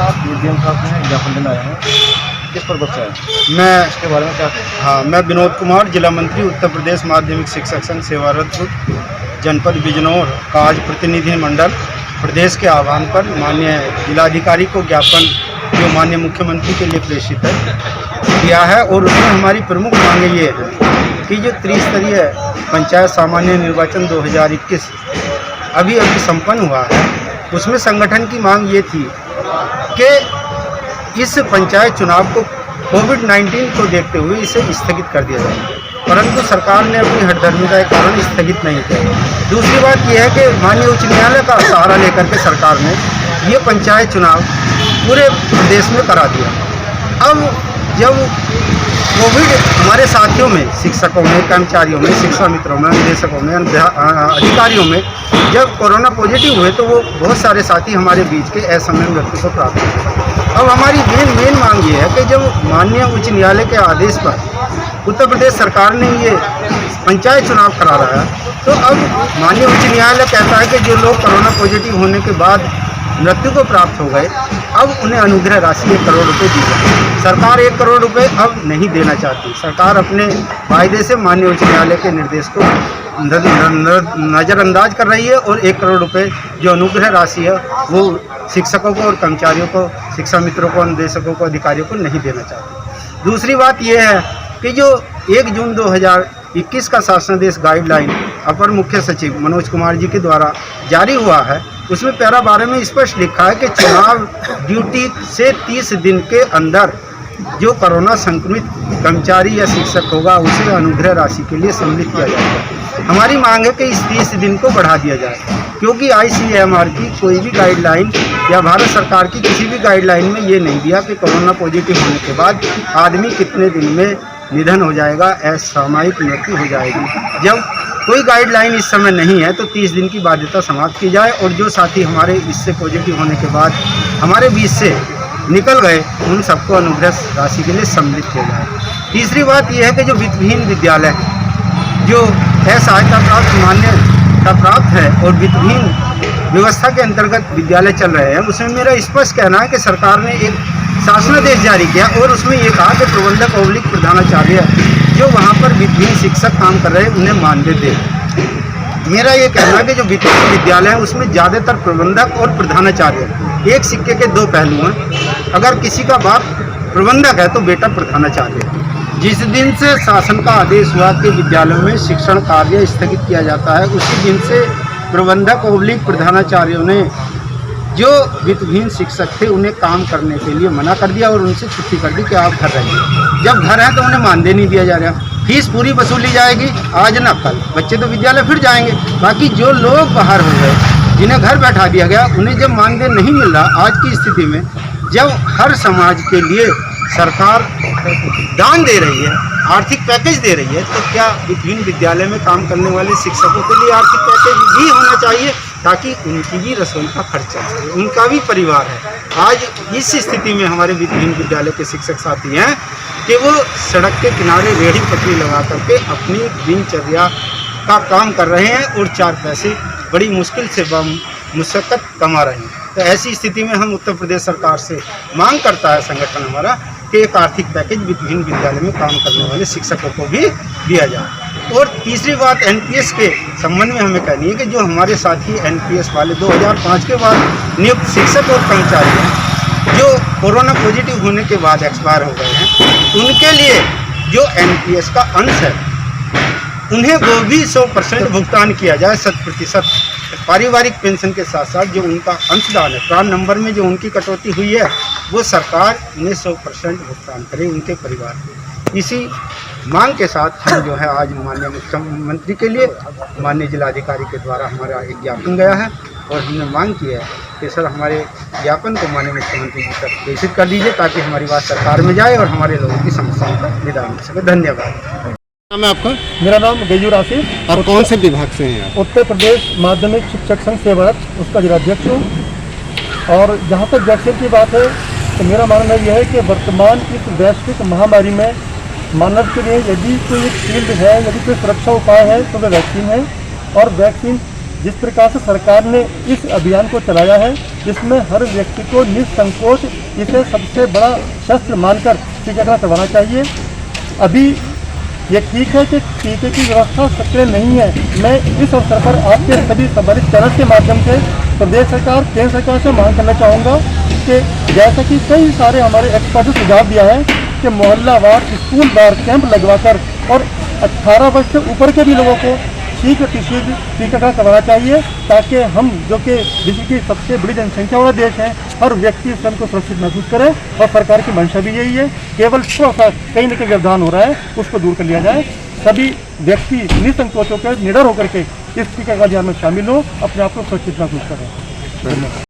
आप डीएम साहब से ज्ञापन देने आए हैं, किस पर्पज से है? मैं इसके बारे में क्या? हाँ, मैं विनोद कुमार, जिला मंत्री उत्तर प्रदेश माध्यमिक शिक्षक संघ सेवारत जनपद बिजनौर का आज प्रतिनिधिमंडल प्रदेश के आह्वान पर माननीय जिलाधिकारी को ज्ञापन जो माननीय मुख्यमंत्री के लिए प्रेषित है किया है। और उसमें हमारी प्रमुख मांगे ये है कि जो त्रिस्तरीय पंचायत सामान्य निर्वाचन 2021 अभी संपन्न हुआ है, उसमें संगठन की मांग ये थी कि इस पंचायत चुनाव को कोविड-19 को देखते हुए इसे स्थगित कर दिया जाए, परंतु सरकार ने अपनी हठधर्मिता के कारण स्थगित नहीं किया। दूसरी बात यह है कि माननीय उच्च न्यायालय का सहारा लेकर के सरकार ने ये पंचायत चुनाव पूरे प्रदेश में करा दिया। अब जब कोविड हमारे साथियों में, शिक्षकों में, कर्मचारियों में, शिक्षा मित्रों में, निदेशकों में, अधिकारियों में जब कोरोना पॉजिटिव हुए तो वो बहुत सारे साथी हमारे बीच के असमय मृत्यु को प्राप्त हुए। अब हमारी मेन मांग ये है कि जब माननीय उच्च न्यायालय के आदेश पर उत्तर प्रदेश सरकार ने ये पंचायत चुनाव करा रहा है, तो अब माननीय उच्च न्यायालय कहता है कि जो लोग कोरोना पॉजिटिव होने के बाद मृत्यु को प्राप्त हो गए, अब उन्हें अनुग्रह राशि 1 करोड़ रुपए दी जाए। सरकार 1 करोड़ रुपए अब नहीं देना चाहती। सरकार अपने वायदे से माननीय उच्च न्यायालय के निर्देश को नज़रअंदाज कर रही है और 1 करोड़ रुपए जो अनुग्रह राशि है वो शिक्षकों को और कर्मचारियों को, शिक्षा मित्रों को, निदेशकों को, अधिकारियों को नहीं देना चाहती। दूसरी बात यह है कि जो 1 जून 2021 का शासनादेश गाइडलाइन अपर मुख्य सचिव मनोज कुमार जी के द्वारा जारी हुआ है, उसमें पैरा 12 में स्पष्ट लिखा है कि चुनाव ड्यूटी से 30 दिन के अंदर जो कोरोना संक्रमित कर्मचारी या शिक्षक होगा उसे अनुग्रह राशि के लिए सम्मिलित किया जाएगा। हमारी मांग है कि इस 30 दिन को बढ़ा दिया जाए, क्योंकि ICMR की कोई भी गाइडलाइन या भारत सरकार की किसी भी गाइडलाइन में ये नहीं दिया कि कोरोना पॉजिटिव होने के बाद आदमी कितने दिन में निधन हो जाएगा, असामयिक मृत्यु हो जाएगी। जब कोई गाइडलाइन इस समय नहीं है तो 30 दिन की बाध्यता समाप्त की जाए और जो साथी हमारे इससे पॉजिटिव होने के बाद हमारे बीच से निकल गए उन सबको अनुग्रह राशि के लिए सम्मिलित किया जाए। तीसरी बात यह है कि जो वित्तहीन विद्यालय जो असहायता प्राप्त मान्यता प्राप्त है और वित्तहीन व्यवस्था के अंतर्गत विद्यालय चल रहे हैं, उसमें मेरा स्पष्ट कहना है कि सरकार ने एक शासनादेश जारी किया और उसमें ये कहा कि प्रबंधक और प्रधानाचार्य जो वहाँ पर वित्तहीन शिक्षक काम कर रहे हैं उन्हें मानदेय दे। मेरा ये कहना है कि जो वित्तहीन विद्यालय है उसमें ज़्यादातर प्रबंधक और प्रधानाचार्य एक सिक्के के 2 पहलू हैं। अगर किसी का बाप प्रबंधक है तो बेटा प्रधानाचार्य है। जिस दिन से शासन का आदेश हुआ कि विद्यालयों में शिक्षण कार्य स्थगित किया जाता है, उसी दिन से प्रबंधक और प्रधानाचार्यों ने जो वित्तहीन शिक्षक थे उन्हें काम करने के लिए मना कर दिया और उनसे छुट्टी कर दी कि आप घर रहिए। जब घर है तो उन्हें मानदेय नहीं दिया जा रहा, फीस पूरी वसूली जाएगी आज ना कल, बच्चे तो विद्यालय फिर जाएंगे। बाकी जो लोग बाहर हो गए, जिन्हें घर बैठा दिया गया, उन्हें जब मानदेय नहीं मिल रहा आज की स्थिति में, जब हर समाज के लिए सरकार दान दे रही है, आर्थिक पैकेज दे रही है, तो क्या विभिन्न विद्यालय में काम करने वाले शिक्षकों के लिए आर्थिक पैकेज भी होना चाहिए ताकि उनकी भी रसोई का खर्चा चले, उनका भी परिवार है। आज इस स्थिति में हमारे विभिन्न विद्यालय के शिक्षक साथी हैं कि वो सड़क के किनारे रेहड़ी पटरी लगा करके अपनी दिनचर्या का काम कर रहे हैं और 4 पैसे बड़ी मुश्किल से मुशक्कत कमा रहे हैं। तो ऐसी स्थिति में हम उत्तर प्रदेश सरकार से मांग करता है संगठन हमारा कि एक आर्थिक पैकेज विभिन्न विद्यालय में काम करने वाले शिक्षकों को भी दिया जाए। और तीसरी बात NPS के संबंध में हमें कहनी है कि जो हमारे साथी NPS वाले 2005 के बाद नियुक्त शिक्षक और कर्मचारी हैं जो कोरोना पॉजिटिव होने के बाद एक्सपायर हो गए हैं, उनके लिए जो NPS का अंश है उन्हें वो भी 100% भुगतान किया जाए, 100% पारिवारिक पेंशन के साथ साथ जो उनका अंशदान है, प्राण नंबर में जो उनकी कटौती हुई है वो सरकार उन्हें 100% भुगतान करे उनके परिवार को। इसी मांग के साथ हम जो है आज माननीय मुख्यमंत्री के लिए माननीय जिलाधिकारी के द्वारा हमारा एक ज्ञापन गया है और हमने मांग की है कि सर हमारे ज्ञापन को माननीय मुख्यमंत्री जी तक प्रेषित कर दीजिए ताकि हमारी बात सरकार में जाए और हमारे लोगों की समस्याओं का निदान हो सके। धन्यवाद। नाम है आपका? मेरा नाम गैजूर आसिफ। और कौन से विभाग से हैं आप? उत्तर प्रदेश माध्यमिक शिक्षक संघ सेवारत उसका जिलाध्यक्ष हूँ। और जहाँ तक वैक्सीन की बात है तो मेरा मानना यह है कि वर्तमान इस वैश्विक महामारी में मानव के लिए यदि कोई एक शील्ड है, यदि कोई सुरक्षा उपाय है तो वह वैक्सीन है। और वैक्सीन जिस प्रकार से सरकार ने इस अभियान को चलाया है, इसमें हर व्यक्ति को निसंकोच इसे सबसे बड़ा शस्त्र मानकर टीकाकरण करवाना चाहिए। अभी ये ठीक है कि टीके की व्यवस्था सक्रिय नहीं है। मैं इस अवसर पर आपके सभी संबंधित चैनल के माध्यम से प्रदेश सरकार, केंद्र सरकार से मांग करना चाहूँगा कि जैसा कि कई सारे हमारे एक्सपर्ट ने सुझाव दिया है कि मोहल्लावार, स्कूलवार कैंप लगवाकर और 18 वर्ष से ऊपर के भी लोगों को शीघ्र टीकाकरण करवाना चाहिए, ताकि हम जो कि विश्व की सबसे बड़ी जनसंख्या वाला देश है, हर व्यक्ति स्वयं को सुरक्षित महसूस करे। और सरकार की मंशा भी यही है, केवल थोड़ा सा कहीं न कहीं व्यवधान हो रहा है, उसको दूर कर लिया जाए। सभी व्यक्ति निसंकोच होकर, निडर होकर के इस टीकाकरण अभियान में शामिल हो, अपने आप को सुरक्षित महसूस करें। धन्यवाद।